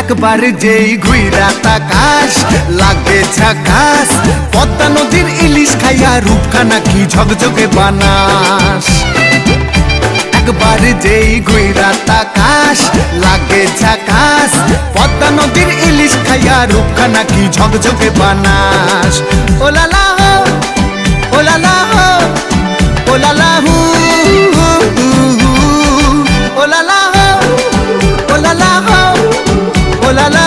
একবার যেই ঘুইরা তাকাস লাগে ঝাকাস, পদ্মা নদীর ইলিশ খাইয়া রূপখানা কি ঝকঝকে বানাস। একবার যেই ঘুইরা তাকাস লাগে ঝাকাস, পদ্মা নদীর ইলিশ খাইয়া রূপখানা কি ঝকঝকে বানাস। ও লালা হো, ও লালা হো, ও লালা হু, ও লালা হো, ও লালা হো, ও লালা